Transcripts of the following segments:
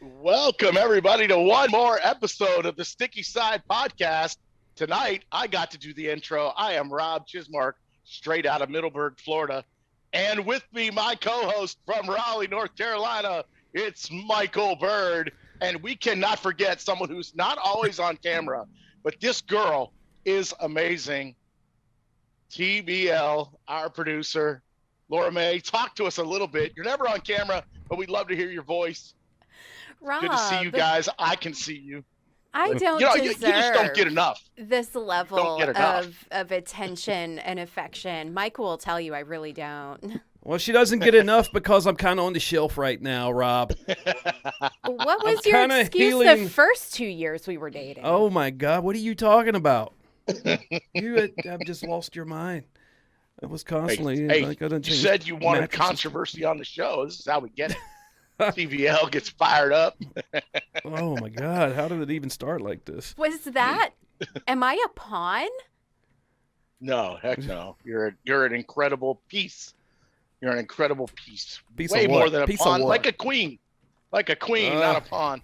Welcome, everybody, to one more episode of the Sticky Side Podcast. Tonight, I got to do the intro. I am Rob Chismark, straight out of Middleburg, Florida. And with me, my co-host from Raleigh, North Carolina, it's Michael Bird. And we cannot forget someone who's not always on camera, but this girl is amazing. TBL, our producer, Laura May. Talk to us a little bit. You're never on camera, but we'd love to hear your voice. Rob, Good to see you guys. I can see you. I don't you just don't get enough. this level of attention and affection. Mike will tell you I really don't. Well, she doesn't get enough because I'm kind of on the shelf right now, Rob. What was your excuse the first 2 years we were dating? Oh, my God. What are you talking about? You have just lost your mind. It was constantly. You said you wanted controversy on the show. This is how we get it. TVL gets fired up. Oh, my God. How did it even start like this? Was that? Am I a pawn? No, heck no. You're an incredible piece. You're an incredible piece. Way more than a pawn. Like a queen. Like a queen, not a pawn.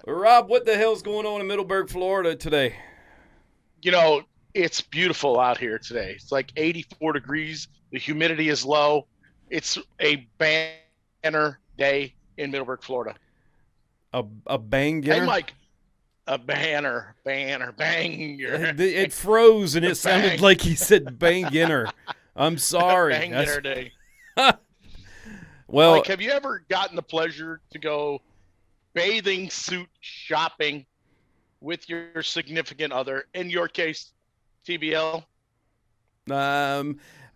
Rob, what the hell's going on in Middleburg, Florida today? You know, it's beautiful out here today. It's like 84 degrees. The humidity is low. It's a banner day in Middleburg, Florida. A banger? Hey, Mike. A banger. It froze and it sounded like he said banger. I'm sorry. Banger day. Well, Mike, have you ever gotten the pleasure to go bathing suit shopping with your significant other? In your case, TBL?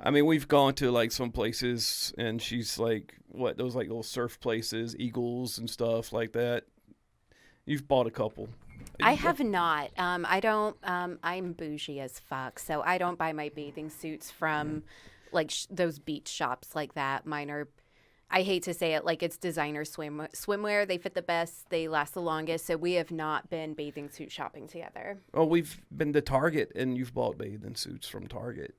I mean, we've gone to like some places, and she's like, what, those like little surf places, Eagles and stuff like that. You've bought a couple. I have not. I don't. I'm bougie as fuck, so I don't buy my bathing suits from like those beach shops like that. Mine are. I hate to say it, like it's designer swimwear. They fit the best. They last the longest. So we have not been bathing suit shopping together. Oh, we've been to Target, and you've bought bathing suits from Target.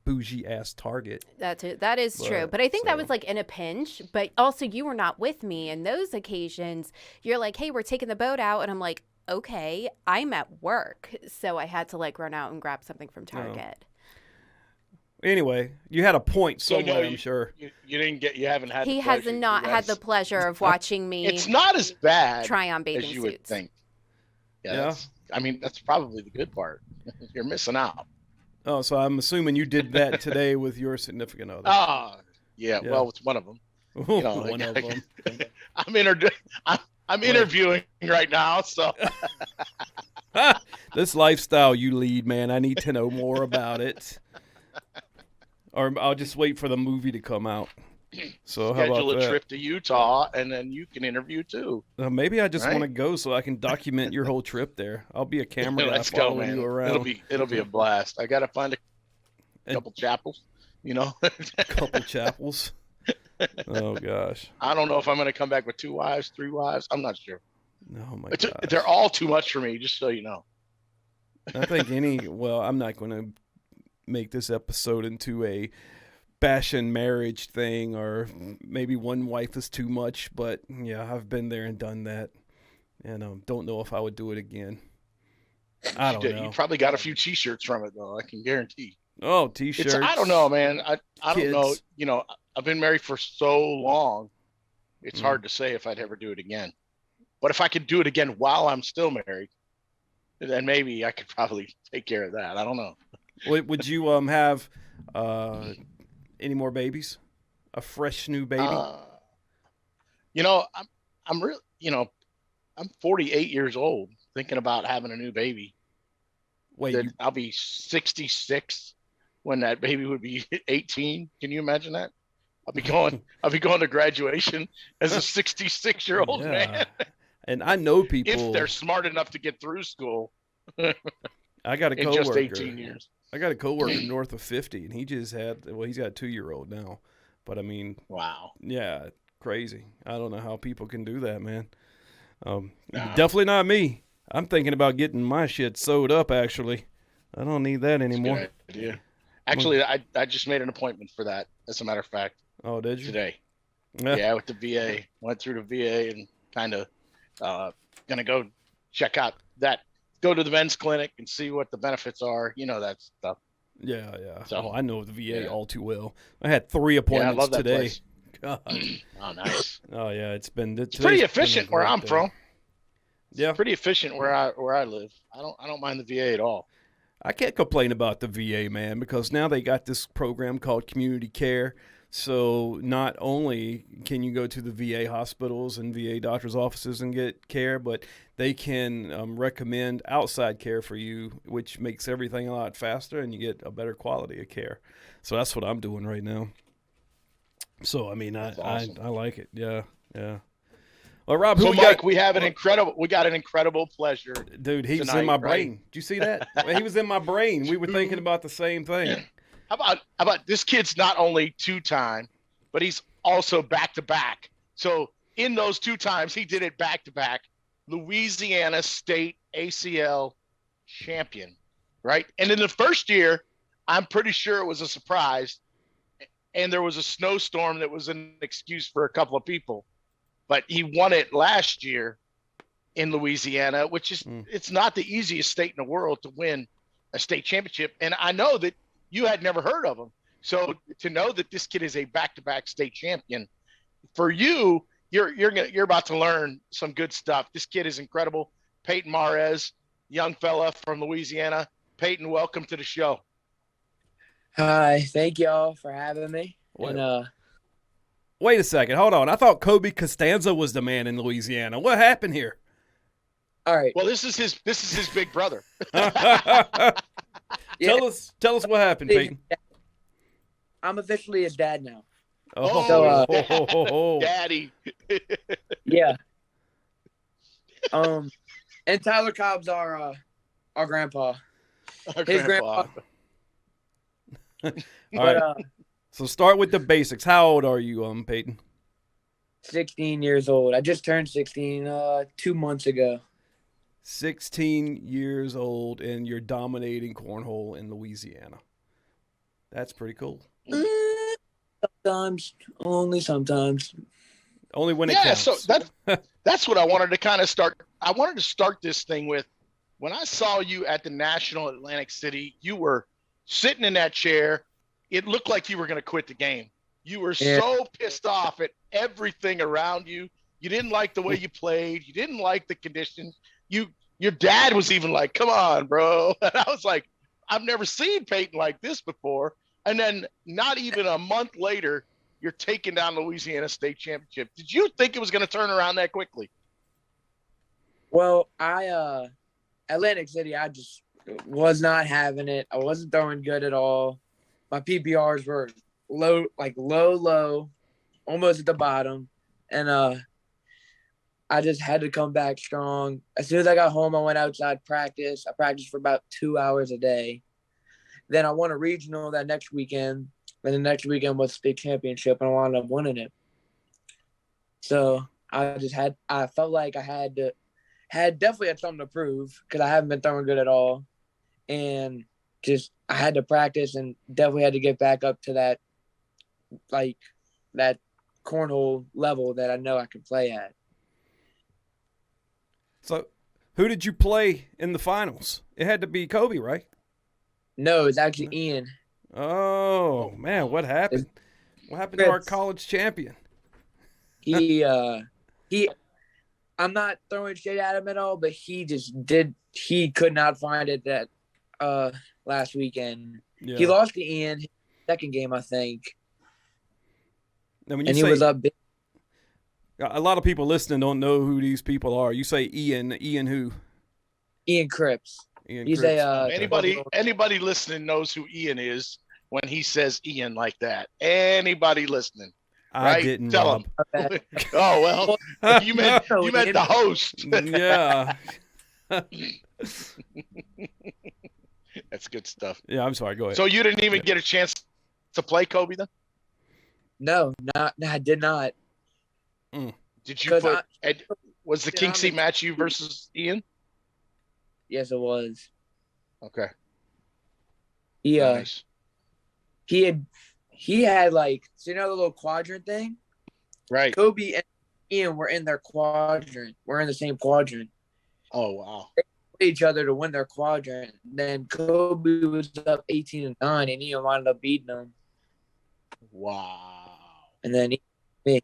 Bougie ass Target. That is true. But I think that was like in a pinch. But also you were not with me in those occasions. You're like, hey, we're taking the boat out. And I'm like, okay, I'm at work. So I had to like run out and grab something from Target. Anyway, you had a point somewhere, I'm sure. You haven't had He has not had the pleasure of watching me. It's not as bad try on bathing as you suits. would think. Yeah. I mean, that's probably the good part. You're missing out. Oh, so I'm assuming you did that today with your significant other. Yeah. Well, it's one of them. You know, one of them. I'm interviewing right now, so. This lifestyle you lead, man, I need to know more about it. Or I'll just wait for the movie to come out. So how about Schedule a that? trip to Utah, and then you can interview too. Maybe I just want to go so I can document your whole trip there. I'll be a camera guy following you around. It'll be a blast. I gotta find a couple chapels, you know. A couple chapels. Oh gosh. I don't know if I'm gonna come back with 2 wives, 3 wives. I'm not sure. Oh my gosh. They're all too much for me, just so you know. I think I'm not going to make this episode into a bashing marriage thing, or maybe one wife is too much, but yeah, I've been there and done that, and don't know if I would do it again. I don't know. You probably got a few T-shirts from it, though. I can guarantee. Oh, T-shirts. I don't know, man. I don't know. You know, I've been married for so long. It's hard to say if I'd ever do it again. But if I could do it again while I'm still married, then maybe I could probably take care of that. I don't know. Would you have any more babies? A fresh new baby? You know, I'm really, you know, I'm 48 years old, thinking about having a new baby. Wait, I'll be 66 when that baby would be 18. Can you imagine that? I'll be going to graduation as a 66-year-old man. And I know people, if they're smart enough to get through school. I got a coworker. In just 18 years. I got a coworker north of 50, and he just he's got a 2-year-old now. But I mean, wow. Yeah, crazy. I don't know how people can do that, man. Definitely not me. I'm thinking about getting my shit sewed up, actually. I don't need that anymore. That's a good idea. Actually, I just made an appointment for that, as a matter of fact. Oh, did you? Today. Yeah, with the VA. Went through the VA and kind of gonna go check out that. Go to the men's clinic and see what the benefits are. You know that stuff. Yeah, yeah. So, I know the VA yeah. all too well. I had 3 Yeah, I appointments love that today. place. God. Oh, nice. Oh yeah, it's Pretty efficient where I'm from. Yeah, Pretty efficient where I live. I don't mind the VA at all. I can't complain about the VA, man, because now they got this program called community care. So not only can you go to the VA hospitals and VA doctors' offices and get care, but they can recommend outside care for you, which makes everything a lot faster and you get a better quality of care. So that's what I'm doing right now. So I mean, Awesome. I like it. Yeah, yeah. Well, Rob, So Mike, we got an incredible pleasure. Dude, he was tonight, in my right? brain. Did you see that? He was in my brain. We were thinking about the same thing. How about this kid's not only 2-time, but he's also back-to-back. So in those 2 times, he did it back-to-back. Louisiana State ACL champion, right? And in the first year, I'm pretty sure it was a surprise, and there was a snowstorm that was an excuse for a couple of people. But he won it last year in Louisiana, which is it's not the easiest state in the world to win a state championship. And I know that you had never heard of him. So to know that this kid is a back-to-back state champion, for you, you're about to learn some good stuff. This kid is incredible. Peyton Mares, young fella from Louisiana. Peyton, welcome to the show. Hi, thank y'all for having me. And Wait a second. Hold on. I thought Kobe Costanza was the man in Louisiana. What happened here? all right. Well, this is his big brother. Tell us what happened, Peyton. I'm officially a dad now. Oh, Daddy. Yeah. And Tyler Cobb's our grandpa. His grandpa. All right. So start with the basics. How old are you, Peyton? 16 years old. I just turned 16 2 months ago. 16 years old, and you're dominating cornhole in Louisiana. That's pretty cool. Sometimes, only sometimes. Only when it counts. So that's what I wanted to kind of start. I wanted to start this thing with, when I saw you at the National Atlantic City, you were sitting in that chair. It looked like you were going to quit the game. You were so pissed off at everything around you. You didn't like the way you played. You didn't like the conditions. Your dad was even like, "Come on, bro." And I was like, I've never seen Peyton like this before. And then not even a month later, you're taking down Louisiana State Championship. Did you think it was going to turn around that quickly? Well, Atlantic City, I just was not having it. I wasn't throwing good at all. My PPRs were low, almost at the bottom. And I just had to come back strong. As soon as I got home, I went outside practice. I practiced for about 2 hours a day. Then I won a regional that next weekend. And the next weekend was state championship, and I wound up winning it. So I felt like I definitely had something to prove, because I haven't been throwing good at all. And I had to practice and definitely had to get back up to that cornhole level that I know I can play at. So, who did you play in the finals? It had to be Kobe, right? No, it's actually Ian. Oh, man, what happened? What happened to our college champion? I'm not throwing shade at him at all, but he could not find it that last weekend. Yeah. He lost to Ian, his second game, I think. Now, he was up big. A lot of people listening don't know who these people are. You say Ian who? Ian Cripps. Anybody listening knows who Ian is when he says Ian like that. Anybody listening? I right? didn't. Tell him. Oh well, you meant the host. Yeah. That's good stuff. Yeah, I'm sorry. Go ahead. So you didn't even get a chance to play Kobe then? No, I did not. Did you put? Was the King C match you versus Ian? Yes, it was. Okay. Yeah. Nice. He had like, so you know the little quadrant thing Right. Kobe and Ian were in their quadrant. We're in the same quadrant. Oh, wow. They played each other to win their quadrant. Then Kobe was up 18-9, and Ian wound up beating him. Wow. And then me.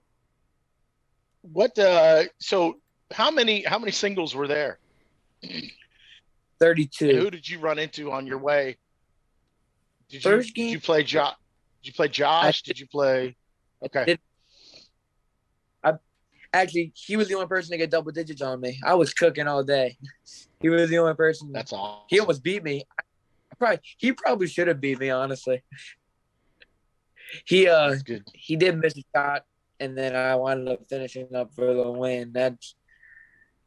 What? So how many singles were there? 32. And who did you run into on your way? Did game, you play Josh? Did you play Josh? Did you play? Okay. Actually, he was the only person to get double digits on me. I was cooking all day. He was the only person. That's all. He almost beat me. He probably should have beat me, honestly. He did miss a shot, and then I wound up finishing up for the win.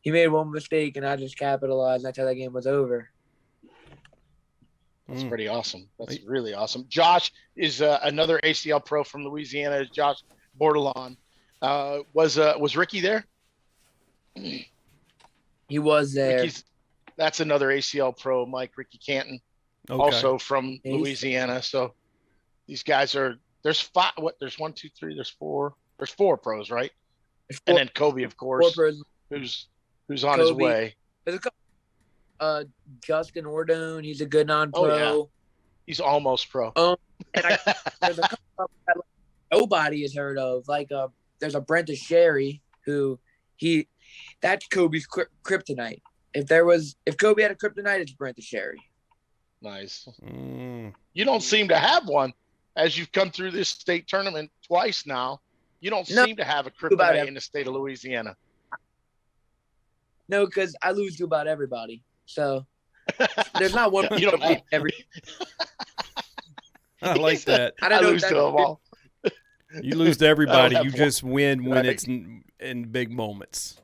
He made one mistake, and I just capitalized. That's how that game was over. That's pretty awesome. That's really awesome. Josh is another ACL Pro from Louisiana. Josh Bordelon. Was Ricky there? He was there. That's another ACL Pro, Ricky Canton, also from Louisiana. So these guys there's 5. There's 1, 2, 3. There's 4. There's 4 pros, right? And then Kobe, of course, who's on his way. There's a couple. Justin Ordone, he's a good non-pro. Oh, yeah. He's almost pro. And there's a couple that nobody has heard of. There's a Brenta Sherry who that's Kobe's kryptonite. If Kobe had a kryptonite, it's Brenta Sherry. Nice. You don't seem to have one, as you've come through this state tournament twice now. You don't seem to have a kryptonite in the state of Louisiana. No, because I lose to about everybody. So there's not one. You don't have every. I like that. I lose to them all. You lose to everybody. You just win when it's in big moments.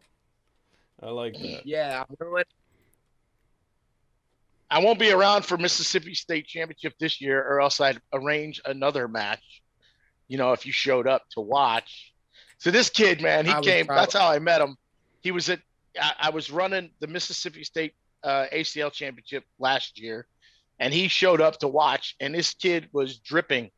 I like that. Yeah. I won't be around for Mississippi State Championship this year, or else I'd arrange another match, if you showed up to watch. So this kid, man, he came. That's how I met him. He was I was running the Mississippi State ACL Championship last year, and he showed up to watch, and this kid was dripping.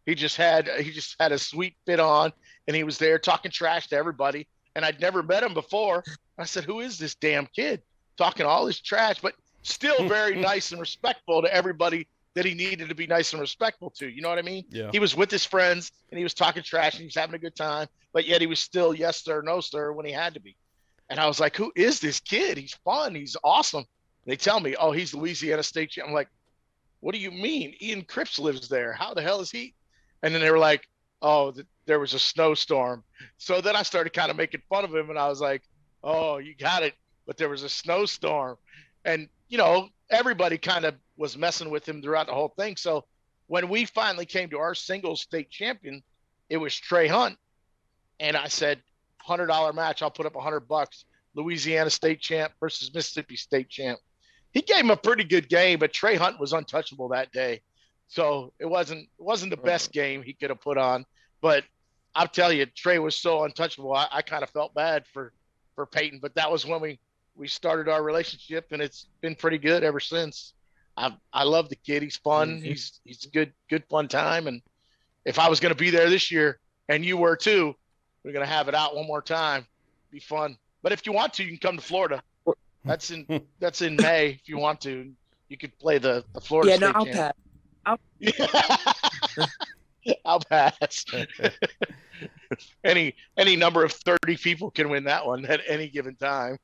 He just had a sweet fit on, and he was there talking trash to everybody. And I'd never met him before. I said, "Who is this damn kid talking all this trash?" But still very nice and respectful to everybody that he needed to be nice and respectful to. You know what I mean? Yeah. He was with his friends, and he was talking trash, and he was having a good time. But yet he was still yes sir, no sir when he had to be. And I was like, "Who is this kid? He's fun. He's awesome." They tell me, "Oh, he's Louisiana State champ." I'm like, "What do you mean? Ian Cripps lives there. How the hell is he?" And then they were like, "Oh, there was a snowstorm." So then I started kind of making fun of him, and I was like, "Oh, you got it. But there was a snowstorm." And, everybody kind of was messing with him throughout the whole thing. So when we finally came to our singles state champion, it was Trey Hunt. And I said, $100 match. I'll put up $100. Louisiana State champ versus Mississippi State champ. He gave him a pretty good game, but Trey Hunt was untouchable that day. So it wasn't the best game he could have put on, but I'll tell you, Trey was so untouchable. I kind of felt bad for Peyton, but that was when we started our relationship, and it's been pretty good ever since. I love the kid. He's fun. Mm-hmm. He's a good fun time. And if I was going to be there this year, and you were too, we're going to have it out one more time. Be fun. But if you want to, you can come to Florida. That's in May. If you want to, you could play the Florida State I'll champ. pass. I'll pass. Any number of 30 people can win that one at any given time.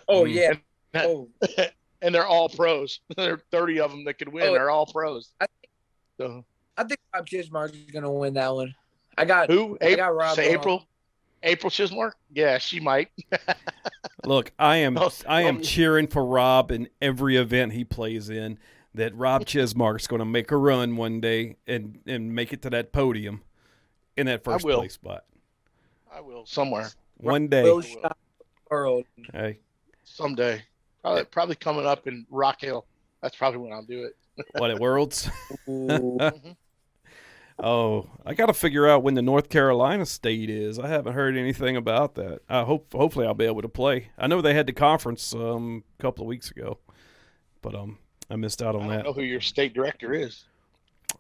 Oh yeah. And they're all pros. There are 30 of them that could win. They're all pros. I think Rob Chismark is gonna win that one. I got who? I got Rob. Say April Chismark? Yeah, she might. Look, I am cheering for Rob in every event he plays in. That Rob Chismark's going to make a run one day and make it to that podium in that first place spot. I will somewhere. One day. World. Hey. Someday. Probably coming up in Rock Hill. That's probably when I'll do it. What, at Worlds? Oh, I got to figure out when the North Carolina State is. I haven't heard anything about that. Hopefully I'll be able to play. I know they had the conference a couple of weeks ago, but I missed out on that. I don't know who your state director is.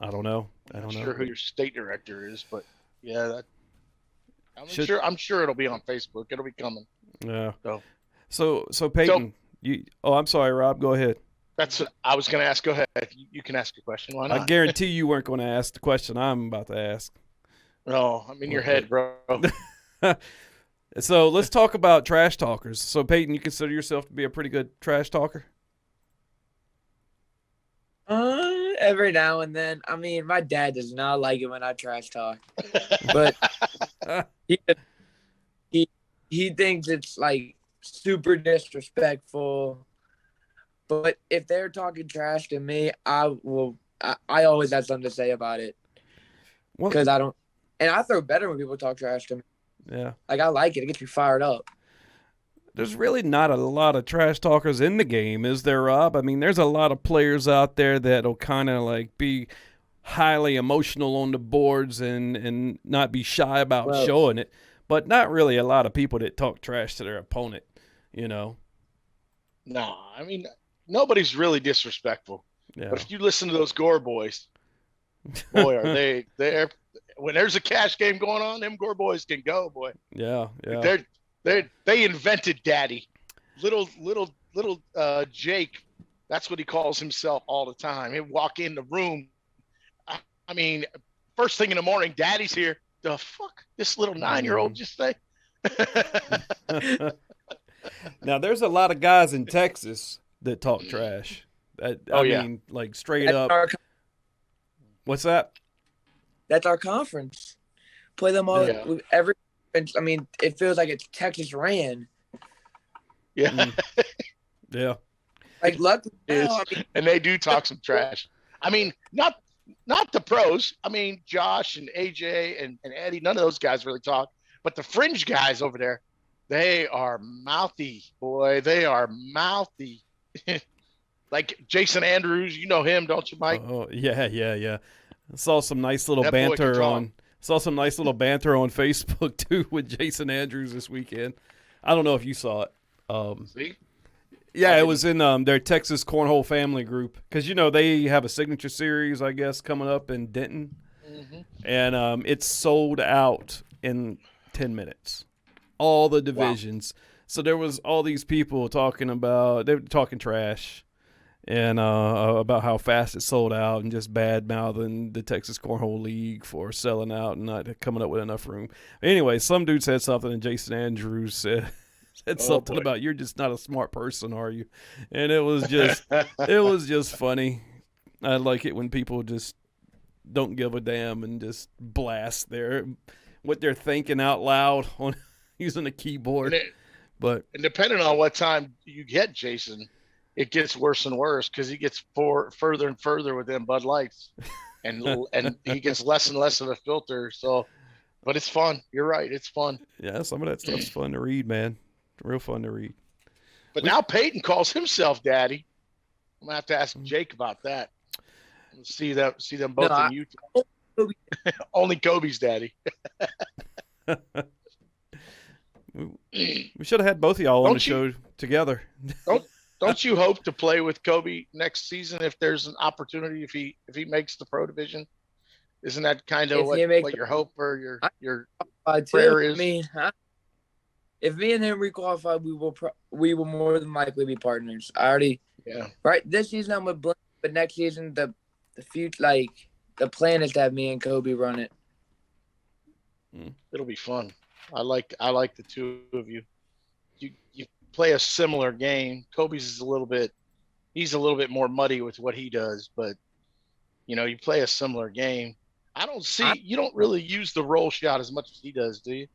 I don't know. I'm not sure who your state director is, but yeah, I'm sure it'll be on Facebook. It'll be coming. Yeah. So Peyton, I'm sorry, Rob. Go ahead. that's what I was going to ask. Go ahead. You can ask your question. Why I not? guarantee you weren't going to ask the question I'm about to ask. No, I'm in your head, bro. So let's talk about trash talkers. So Peyton, you consider yourself to be a pretty good trash talker? Every now and then. I mean, my dad does not like it when I trash talk, but he thinks it's like super disrespectful. But if they're talking trash to me, I always have something to say about it. Because I don't, and I throw better when people talk trash to me. Yeah. Like, I like it. It gets me fired up. There's really not a lot of trash talkers in the game, is there, Rob? I mean, there's a lot of players out there that'll kind of like be highly emotional on the boards and not be shy about showing it, but not really a lot of people that talk trash to their opponent, you know? No, I mean, nobody's really disrespectful. Yeah. But if you listen to those Gore boys, boy, are they're when there's a cash game going on, them Gore boys can go, boy. Yeah. They invented Daddy, little Jake. That's what he calls himself all the time. He'd walk in the room. I mean, first thing in the morning, Daddy's here. The fuck this little 9-year-old just say? Now, there's a lot of guys in Texas that talk trash. I mean, like straight up. What's that? That's our conference. Play them all every. I mean, it feels like it's Texas ran. Yeah. Yeah. Like luckily, and they do talk some trash. I mean, not the pros. I mean, Josh and AJ and Eddie. None of those guys really talk. But the fringe guys over there, they are mouthy, boy. They are mouthy. Like Jason Andrews, you know him, don't you, Mike? Oh, yeah. I saw some nice little banter on Facebook too with Jason Andrews this weekend. I don't know if you saw it. See? Yeah, it was in their Texas Cornhole family group because they have a signature series, I guess, coming up in Denton, and it's sold out in 10 minutes. All the divisions. Wow. So there was all these people they were talking trash. And about how fast it sold out and just bad-mouthing the Texas Cornhole League for selling out and not coming up with enough room. Anyway, some dude said something, and Jason Andrews said something about, you're just not a smart person, are you? And it was just funny. I like it when people just don't give a damn and just blast what they're thinking out loud on using a keyboard. And depending on what time you get Jason, it gets worse and worse because he gets further and further with them Bud Lights, and he gets less and less of a filter. So, but it's fun. You're right. It's fun. Yeah, some of that stuff's fun to read, man. Real fun to read. But now Peyton calls himself Daddy. I'm gonna have to ask Jake about that. See them both in Utah. Only Kobe's daddy. We should have had both of y'all on the show together. Don't you hope to play with Kobe next season if there's an opportunity, if he makes the pro division? Isn't that kind of what your hope or your prayer is? If me and him requalify, we will more than likely be partners. Right this season I'm with Blake, but next season the future, like the plan is to have me and Kobe run it. It'll be fun. I like the two of you. You play a similar game. Kobe's is a little bit more muddy with what he does, but you play a similar game. You don't really use the roll shot as much as he does, do you?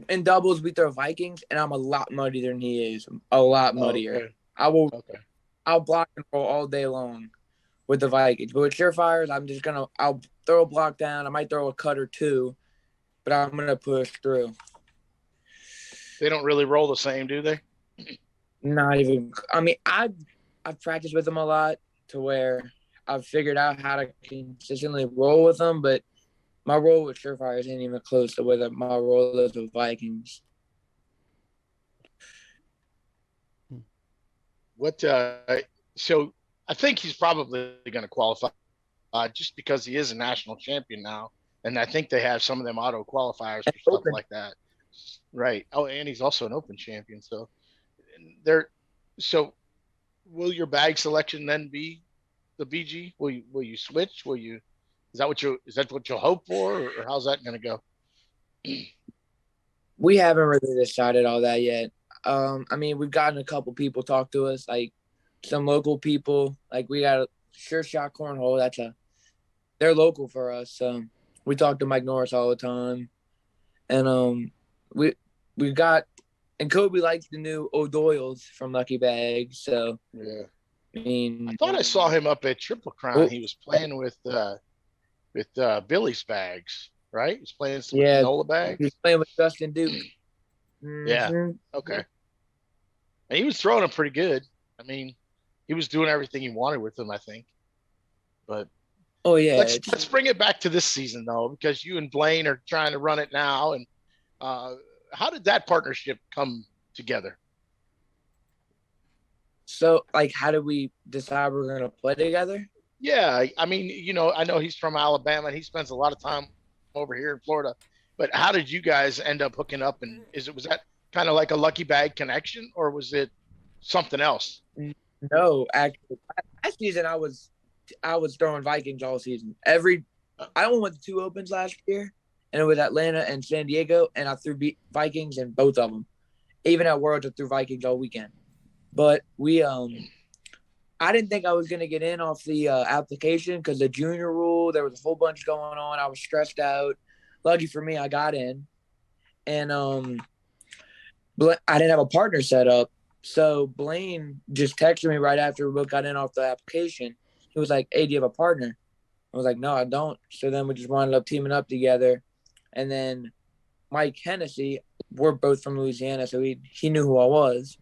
In doubles we throw Vikings, and I'm a lot muddier than he is. A lot muddier. Okay. I'll block and roll all day long with the Vikings, but with surefires, I'll throw a block down. I might throw a cut or two, but I'm gonna push through. They don't really roll the same, do they? Not even. I mean, I've practiced with them a lot to where I've figured out how to consistently roll with them, but my roll with surefires ain't even close to where my roll is with Vikings. So I think he's probably going to qualify just because he is a national champion now. And I think they have some of them auto qualifiers And for stuff open. like that. Right. Oh, and he's also an open champion. So there. So will your bag selection then be the BG? Will you switch? Is that what you'll hope for, or how's that going to go? We haven't really decided all that yet. I mean, we've gotten a couple people talk to us, like some local people. Like we got a Sure Shot Cornhole. They're local for us. We talk to Mike Norris all the time, and we've got, and Kobe likes the new O'Doyle's from Lucky Bag. So Yeah. I mean, I thought I saw him up at Triple Crown. He was playing with Billy's bags, right? He's playing some Nola bags. He's playing with Justin Duke. Yeah. Okay. And he was throwing them pretty good. I mean, he was doing everything he wanted with them, I think. But oh yeah, let's bring it back to this season though, because you and Blaine are trying to run it now. And how did that partnership come together? So, like, how did we decide we're going to play together? Yeah, I mean, I know he's from Alabama and he spends a lot of time over here in Florida. But how did you guys end up hooking up? And was that kind of like a Lucky Bag connection, or was it something else? No, actually, last season I was throwing Vikings all season. I only went to 2 opens last year, and it was Atlanta and San Diego, and I threw Vikings in both of them. Even at Worlds, I threw Vikings all weekend. But I didn't think I was going to get in off the application because the junior rule, there was a whole bunch going on. I was stressed out. Lucky for me, I got in. And I didn't have a partner set up. So Blaine just texted me right after we both got in off the application. He was like, "Hey, do you have a partner?" I was like, "No, I don't." So then we just wound up teaming up together. And then Mike Hennessy, we're both from Louisiana, so he knew who I was.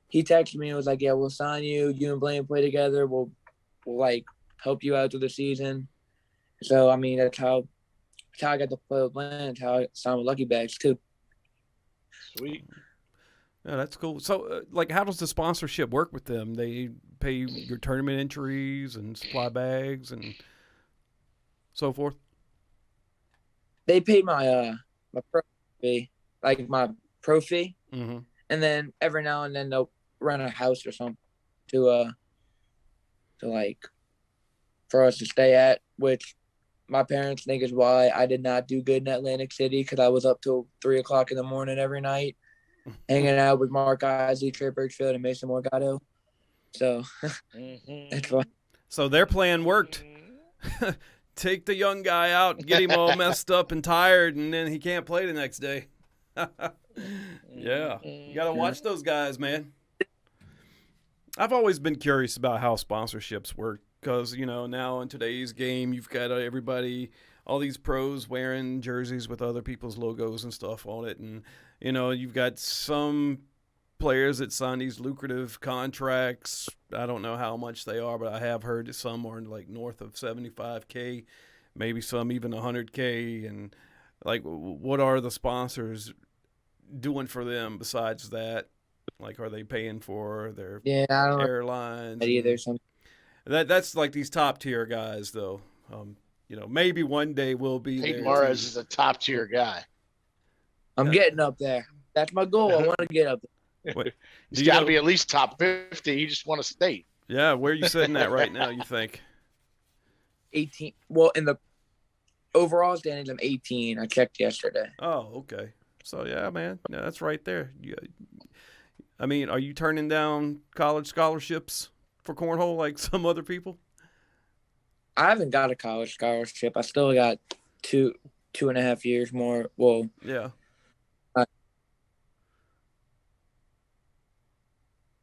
He texted me and was like, "Yeah, we'll sign you. You and Blaine play together. We'll like help you out through the season." So I mean, that's how I got to play with Blaine. That's how I signed with Lucky Bags too. Sweet. Yeah, that's cool. So, like, how does the sponsorship work with them? They pay your tournament entries and supply bags and so forth. They paid my my pro fee, like my pro fee, Mm-hmm. and then every now and then they'll rent a house or something to like for us to stay at, which my parents think is why I did not do good in Atlantic City, because I was up till 3:00 in the morning every night, hanging out with Mark Isley, Trey Birchfield, and Mason Morgado. So that's why. So their plan worked. Take the young guy out, get him all messed up and tired, and then he can't play the next day. Yeah, you got to watch those guys, man. I've always been curious about how sponsorships work because, now in today's game, you've got everybody, all these pros wearing jerseys with other people's logos and stuff on it. And, you've got some players that sign these lucrative contracts. I don't know how much they are, but I have heard that some are like north of $75K, maybe some even $100K. And, like, what are the sponsors doing for them besides that? Like, are they paying for their I don't airlines? know either. That's like these top tier guys, though. Maybe one day we'll be Peyton there. Morris is a top tier guy. I'm getting up there. That's my goal. I want to get up there. Wait, He's got to be at least top 50. He just won a state. Yeah, where are you sitting at right now, you think? 18. Well, in the overall standings, I'm 18. I checked yesterday. Oh, okay. So, yeah, man. Yeah, that's right there. I mean, are you turning down college scholarships for cornhole like some other people? I haven't got a college scholarship. I still got two and a half years more. Well, yeah.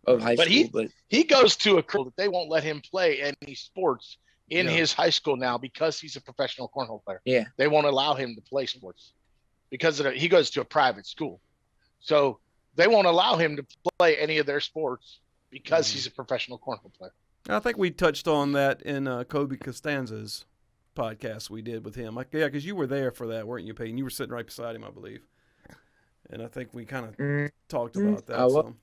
Of high school, but he goes to a school that they won't let him play any sports in his high school now because he's a professional cornhole player. Yeah, they won't allow him to play sports because he goes to a private school, so they won't allow him to play any of their sports because he's a professional cornhole player. I think we touched on that in Kobe Costanza's podcast we did with him. Because you were there for that, weren't you, Peyton? You were sitting right beside him, I believe. And I think we kind of talked about that some.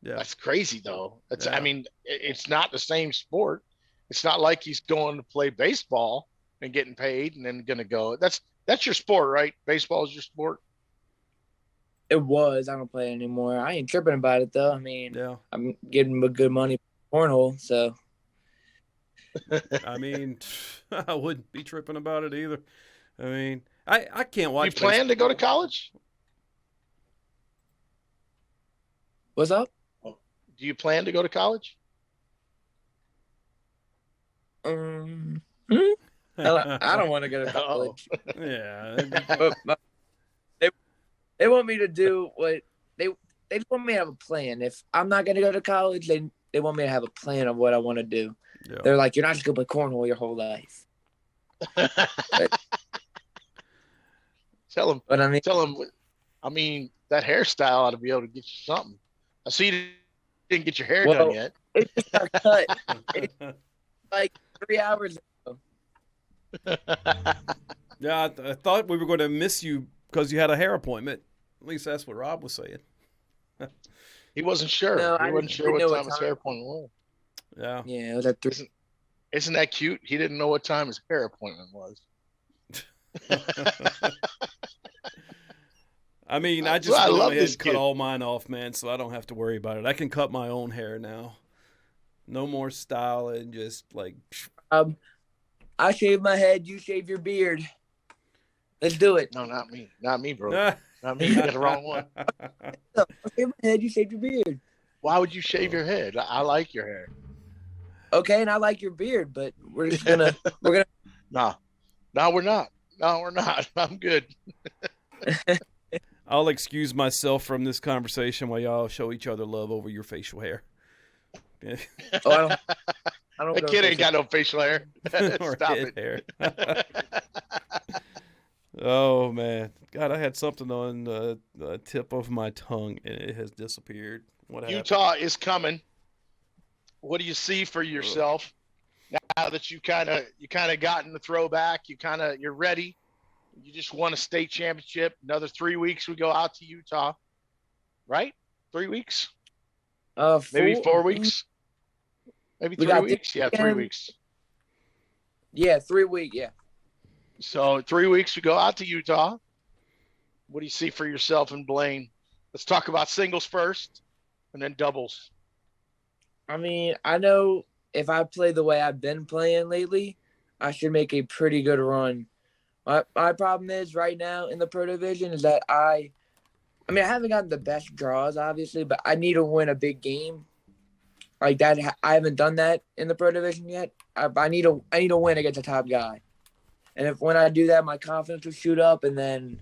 Yeah. That's crazy, though. I mean, it's not the same sport. It's not like he's going to play baseball and getting paid and then going to go. That's your sport, right? Baseball is your sport. It was. I don't play it anymore. I ain't tripping about it though. I mean, Yeah. I'm getting good money for cornhole, so. I mean, I wouldn't be tripping about it either. I mean, I can't watch. Do you plan to go to college? What's up? Do you plan to go to college? I don't want to go to college. Yeah. But they want me to do what they just want me to have a plan. If I'm not going to go to college, they want me to have a plan of what I want to do. Yeah. They're like, you're not just going to play cornhole your whole life. Tell them. But I mean, that hairstyle ought to be able to get you something. I see you didn't get your hair done yet. It just got cut like 3 hours ago. Yeah, I thought we were going to miss you because you had a hair appointment. At least that's what Rob was saying. He wasn't sure. No, he wasn't sure what time his hair appointment was. Yeah. Yeah, it was at 3. Isn't that cute? He didn't know what time his hair appointment was. I mean, I just went ahead and cut all mine off, man, so I don't have to worry about it. I can cut my own hair now. No more styling, just like. I shave my head, you shave your beard. Let's do it. No, not me. Not me, bro. Not me. You got the wrong one. I shave my head, you shave your beard. Why would you shave your head? I like your hair. Okay, and I like your beard, but we're gonna No, we're not. No, we're not. I'm good. I'll excuse myself from this conversation while y'all show each other love over your facial hair. Oh, I don't That kid ain't got no facial hair. Stop it. Hair. Oh, man. God, I had something on the tip of my tongue, and it has disappeared. What happened? Utah is coming. What do you see for yourself now that you kind of gotten the throwback? You're ready. You just won a state championship. Another 3 weeks, we go out to Utah, right? 3 weeks? Maybe 4 weeks? Maybe 3 weeks? Yeah, 3 weeks. Yeah, 3 weeks, yeah. So 3 weeks, we go out to Utah. What do you see for yourself in Blaine? Let's talk about singles first and then doubles. I mean, I know if I play the way I've been playing lately, I should make a pretty good run. My problem is right now in the Pro Division is that I haven't gotten the best draws, obviously, but I need to win a big game. Like that, I haven't done that in the Pro Division yet. I need to win against a top guy. And when I do that, my confidence will shoot up, and then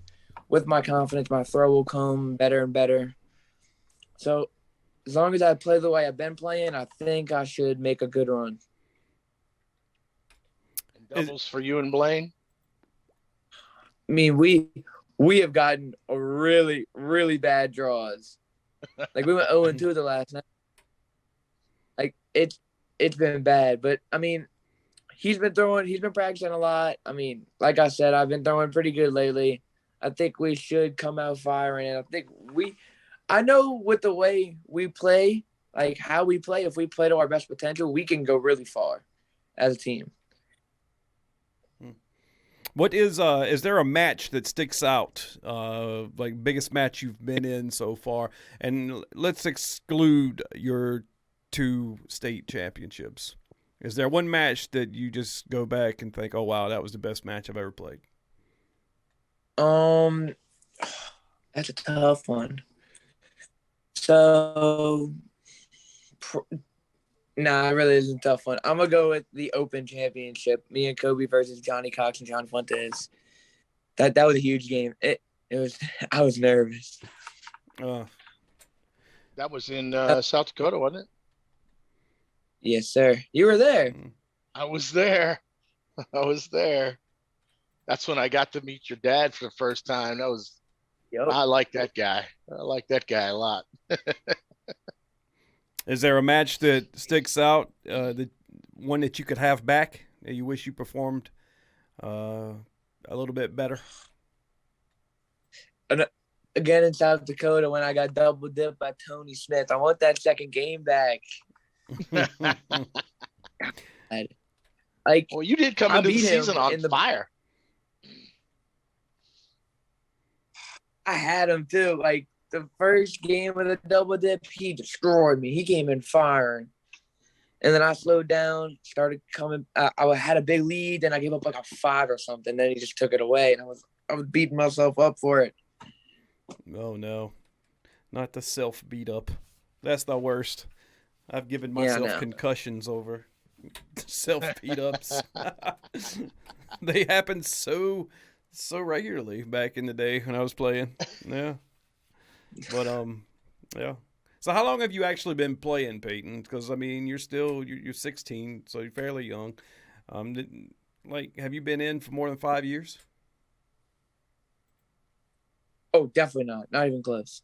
with my confidence, my throw will come better and better. So as long as I play the way I've been playing, I think I should make a good run. And doubles for you and Blaine? I mean, we have gotten a really, really bad draws. Like we went 0-2 the last night. Like it's been bad, but I mean, he's been practicing a lot. I mean, like I said, I've been throwing pretty good lately. I think we should come out firing, and I know with the way we play, like how we play, if we play to our best potential, we can go really far as a team. What is there a match that sticks out, like biggest match you've been in so far? And let's exclude your 2 state championships. Is there one match that you just go back and think, oh, wow, that was the best match I've ever played? That's a tough one. So, nah, it really isn't a tough one. I'm going to go with the Open Championship. Me and Kobe versus Johnny Cox and John Fuentes. That was a huge game. It was. I was nervous. That was in South Dakota, wasn't it? Yes, sir. You were there. I was there. That's when I got to meet your dad for the first time. I like that guy. I like that guy a lot. Is there a match that sticks out, the one that you could have back that you wish you performed a little bit better? And again in South Dakota when I got double dipped by Tony Smith. I want that second game back. Like, Well, you did come I into the beat him season on in the. fire. I had him too. Like the first game of the double dip, he destroyed me. He came in firing, and then I slowed down, started coming. I had a big lead, then I gave up like a 5 or something. Then he just took it away, and I was beating myself up for it. Oh no, not the self beat up. That's the worst. I've given myself concussions over self beat ups. They happened so regularly back in the day when I was playing. Yeah. But yeah. So how long have you actually been playing, Peyton? Because I mean, you're 16, so you're fairly young. Have you been in for more than 5 years? Oh, definitely not. Not even close.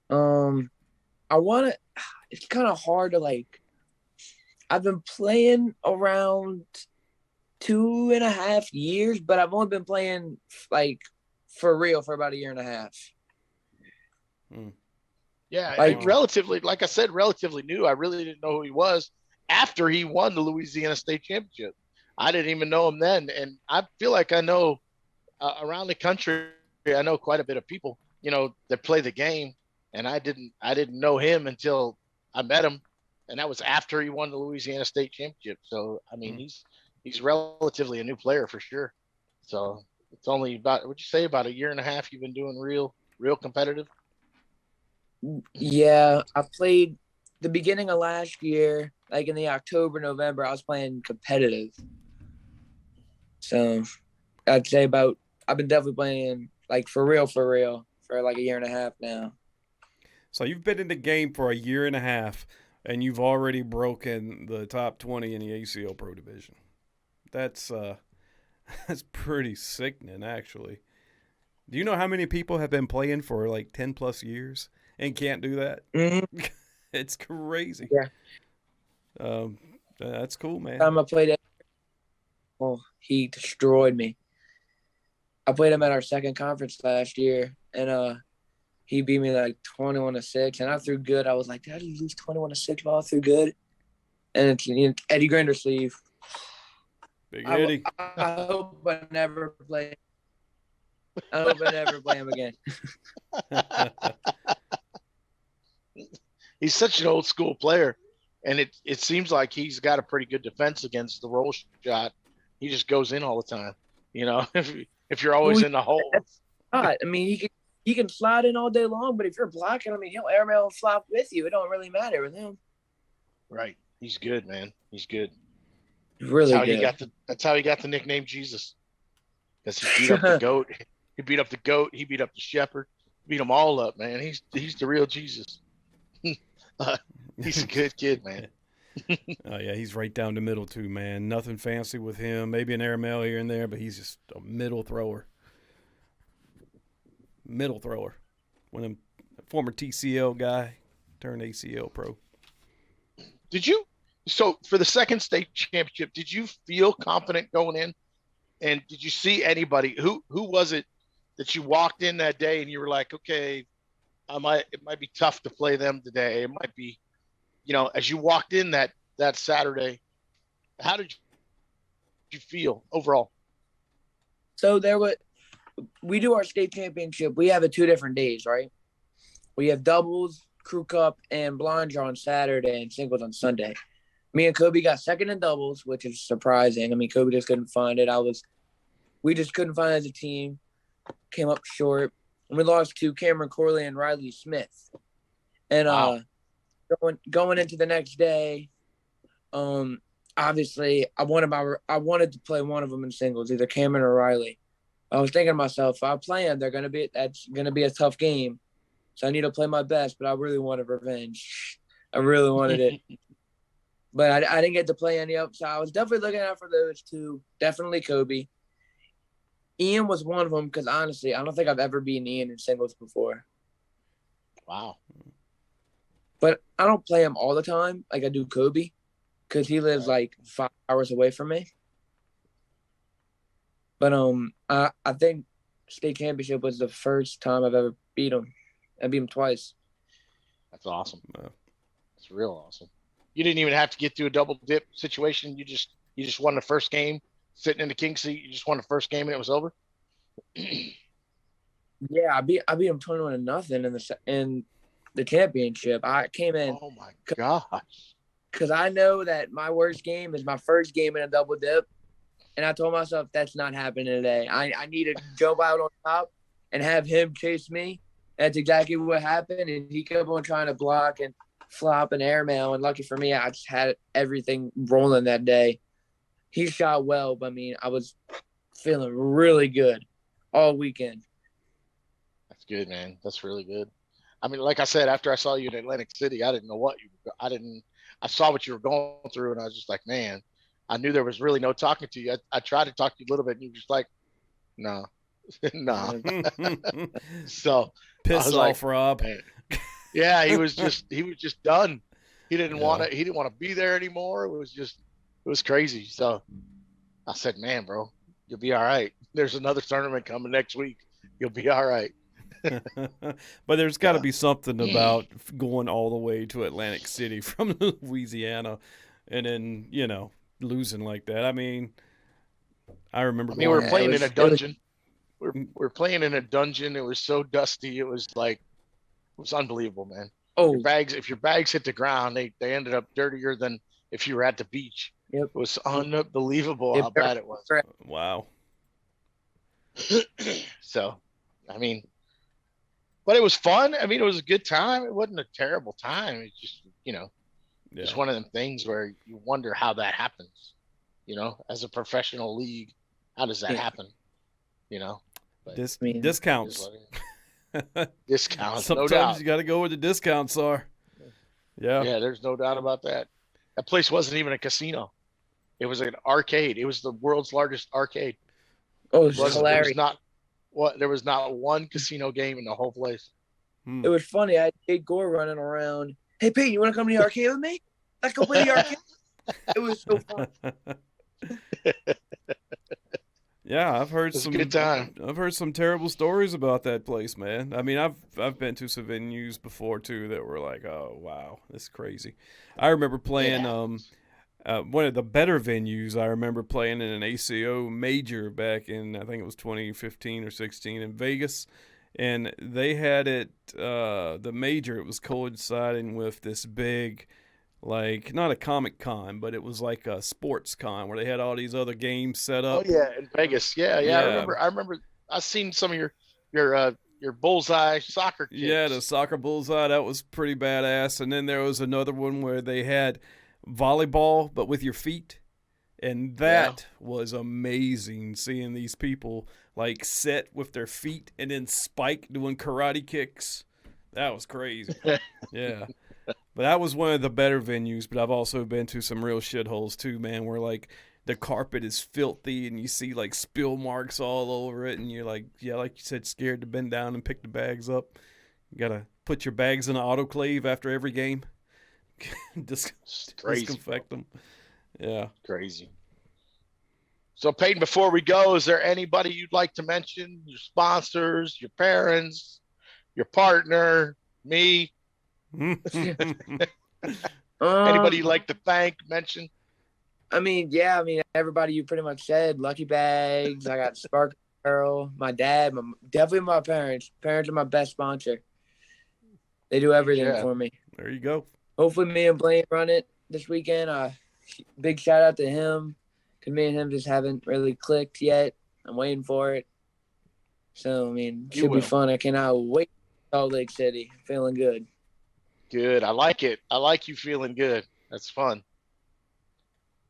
It's kind of hard to like. I've been playing around 2.5 years, but I've only been playing like for real for about 1.5 years. Yeah, like, relatively, like I said, relatively new. I really didn't know who he was after he won the Louisiana State Championship. I didn't even know him then, and I feel like I know around the country. I know quite a bit of people, that play the game, and I didn't know him until I met him, and that was after he won the Louisiana State Championship. So I mean, he's relatively a new player for sure. So it's only about, would you say, about 1.5 years you've been doing real competitive? Yeah, I played the beginning of last year, like in the October, November, I was playing competitive. So I'd say I've been definitely playing like for real for like 1.5 years now. So you've been in the game for 1.5 years, and you've already broken the top 20 in the ACL Pro division. That's pretty sickening, actually. Do you know how many people have been playing for like 10 plus years and can't do that? Mm-hmm. It's crazy. Yeah. That's cool, man. Time I played it, he destroyed me. I played him at our second conference last year, and he beat me like 21-6. And I threw good. I was like, did I lose 21-6 while I threw good? And it's Eddie Grindersleeve. Big Eddie. I hope I never play. I hope I never play him again. He's such an old school player, and it seems like he's got a pretty good defense against the roll shot. He just goes in all the time. If you're always in the hole. I mean, he can slide in all day long, but if you're blocking, I mean, he'll airmail and flop with you. It don't really matter with him. Right. He's good, man. He's good. Really good. That's how he got the nickname Jesus. Because he beat up the goat. He beat up the goat. He beat up the shepherd. Beat them all up, man. He's the real Jesus. He's a good kid, man. Oh yeah, he's right down the middle too, man. Nothing fancy with him. Maybe an airmail here and there, but he's just a middle thrower. When a former TCL guy turned ACL Pro. So for the second state championship, did you feel confident going in? And did you see anybody who was it that you walked in that day and you were like, okay, it might be tough to play them today. It might be, as you walked in that Saturday, how did you feel overall? So we do our state championship. We have it 2 different days, right? We have doubles, crew cup, and blind draw on Saturday and singles on Sunday. Me and Kobe got second in doubles, which is surprising. I mean, Kobe just couldn't find it. We just couldn't find it as a team. Came up short. And we lost to Cameron Corley and Riley Smith. And wow. Going into the next day, obviously I wanted to play one of them in singles, either Cameron or Riley. I was thinking to myself, if I play them, that's gonna be a tough game. So I need to play my best, but I really wanted revenge. I really wanted it. But I didn't get to play any of them. So I was definitely looking out for those 2. Definitely Kobe. Ian was one of them because, honestly, I don't think I've ever beaten Ian in singles before. Wow. But I don't play him all the time like I do Kobe because he lives like 5 hours away from me. But I think state championship was the first time I've ever beat him. I beat him twice. That's awesome. It's real awesome. You didn't even have to get through a double dip situation. You You just won the first game, sitting in the king seat. You just won the first game and it was over. Yeah, I beat him 21-0 in the championship. I came in. Oh my gosh! Because I know that my worst game is my first game in a double dip, and I told myself that's not happening today. I need to jump out on top and have him chase me. That's exactly what happened, and he kept on trying to block and flop and airmail. And lucky for me, I just had everything rolling that day. He shot well, but I mean, I was feeling really good all weekend. That's good, man. That's really good. I mean, like I said, after I saw you in Atlantic City, I didn't know what I saw what you were going through, and I was just like, man, I knew there was really no talking to you. I tried to talk to you a little bit, and you were just like, no, no. So piss off, like, Rob. man. Yeah, he was just done. He didn't want to be there anymore. It was crazy. So I said, man, bro, you'll be all right. There's another tournament coming next week. You'll be all right. But there's got to be something about going all the way to Atlantic City from Louisiana and then, losing like that. I mean, I remember. We were playing in a dungeon. We're playing in a dungeon. It was so dusty. It was unbelievable, man. Oh, If your bags hit the ground, they ended up dirtier than if you were at the beach. Yep. It was unbelievable how bad it was. Wow. So, I mean, but it was fun. I mean, it was a good time. It wasn't a terrible time. It's just, just one of them things where you wonder how that happens, as a professional league. How does that happen? But discounts. Discounts. Sometimes no doubt. You got to go where the discounts are. Yeah. Yeah, there's no doubt about that. That place wasn't even a casino. It was an arcade. It was the world's largest arcade. Oh, it was hilarious. There was not one casino game in the whole place. It was funny. I had Jake Gore running around. Hey, Peyton, you want to come to the arcade with me? Let's go play the arcade. It was so fun. Yeah, I've heard some good time. I've heard some terrible stories about that place, man. I mean, I've been to some venues before too that were like, oh wow, this is crazy. I remember playing one of the better venues. I remember playing in an ACO major back in, I think it was 2015 or 16 in Vegas, and they had it the major. It was coinciding with this big, like, not a comic con, but it was like a sports con where they had all these other games set up. Oh yeah, in Vegas. Yeah. I remember. I've seen some of your bullseye soccer kits. Yeah, the soccer bullseye, that was pretty badass. And then there was another one where they had volleyball, but with your feet. And that was amazing, seeing these people like set with their feet and then spike doing karate kicks. That was crazy. Yeah. But that was one of the better venues, but I've also been to some real shitholes too, man, where like the carpet is filthy and you see like spill marks all over it and you're like, yeah, like you said, scared to bend down and pick the bags up. You got to put your bags in an autoclave after every game. Disinfect them. Yeah. Crazy. So, Peyton, before we go, is there anybody you'd like to mention? Your sponsors, your parents, your partner, me? Anybody you'd like to thank, mention? I mean, everybody you pretty much said. Lucky Bags. I got Spark Girl, my dad, definitely my parents. Parents are my best sponsor. They do everything for me. There you go. Hopefully me and Blaine run it this weekend. Big shout out to him, because me and him just haven't really clicked yet. I'm waiting for it. So, I mean, it should be fun. I cannot wait to Salt Lake City. Feeling good. Good. I like it. I like you feeling good. That's fun.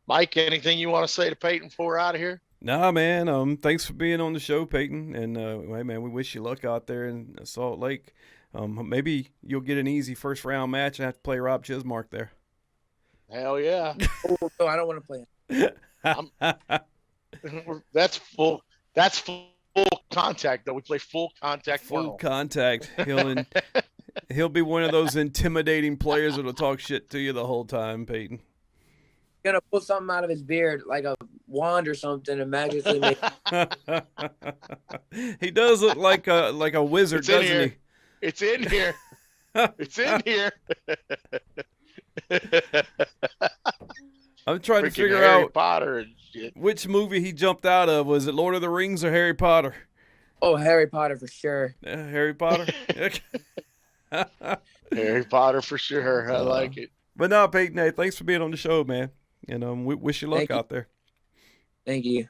Mike, anything you want to say to Peyton before we're out of here? Nah, man. Thanks for being on the show, Peyton. And, hey, man, we wish you luck out there in Salt Lake. Maybe you'll get an easy first round match and have to play Rob Chismark there. Hell yeah. Oh, no, I don't want to play. That's full contact, though. We play full contact. Full contact. He'll be one of those intimidating players that'll talk shit to you the whole time, Peyton. Gonna pull something out of his beard, like a wand or something, and magically make. He does look like a wizard, doesn't he? It's in here. It's in here. I'm trying to Freaking figure Harry out Potter and shit. which movie he jumped out of. Was it Lord of the Rings or Harry Potter? Oh, Harry Potter for sure. Harry Potter. Harry Potter for sure. I like it. But no, Peyton, hey, thanks for being on the show, man. And we wish you luck Thank you. out there. Thank you.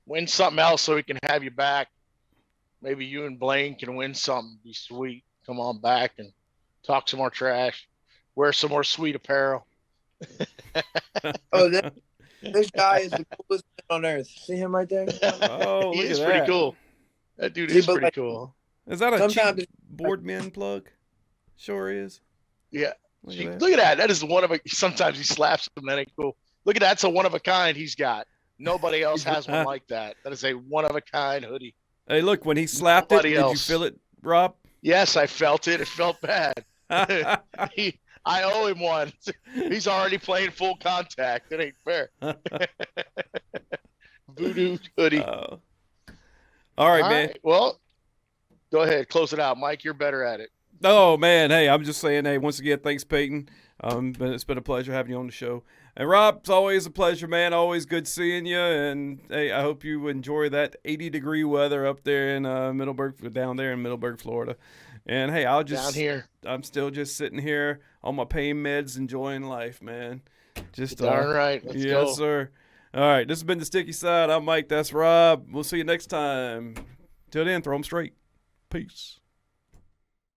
Win something else so we can have you back. Maybe you and Blaine can win something. Be sweet. Come on back and talk some more trash. Wear some more sweet apparel. Oh, this guy is the coolest man on earth. See him right there? Oh, He look is at pretty that. cool. That dude See, is but pretty like- cool. Is that a Sometimes cheap Boardman plug? Sure is. Yeah. Look at that. Look at that. That is one of a. Sometimes he slaps them. That ain't cool. Look at that. It's a one of a kind he's got. Nobody else has one like that. That is a one of a kind hoodie. Hey, look, when he slapped it, Nobody did else. you feel it, Rob? Yes, I felt it. It felt bad. I owe him one. He's already playing full contact. It ain't fair. Voodoo hoodie. All right, man. Well, go ahead. Close it out. Mike, you're better at it. Oh, man. Hey, I'm just saying, hey, once again, thanks, Peyton. It's been a pleasure having you on the show. And Rob, it's always a pleasure, man. Always good seeing you. And hey, I hope you enjoy that 80-degree weather up there in down there in Middleburg, Florida. And hey, Down here. I'm still just sitting here on my pain meds, enjoying life, man. Just Darn right. Let's yes, go. sir. All right, this has been the Sticky Side. I'm Mike. That's Rob. We'll see you next time. Till then, throw 'em straight. Peace.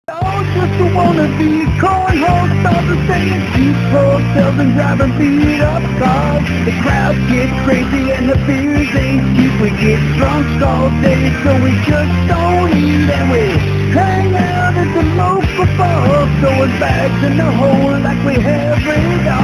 Oh, just a wannabe cornhole stars and saying cheap hotels and driving beat up cars. The crowd gets crazy and the beers ain't cheap. We get drunk all day, so we just don't eat. And we hang out at the local bar, throwing bags in the hole like we have it all.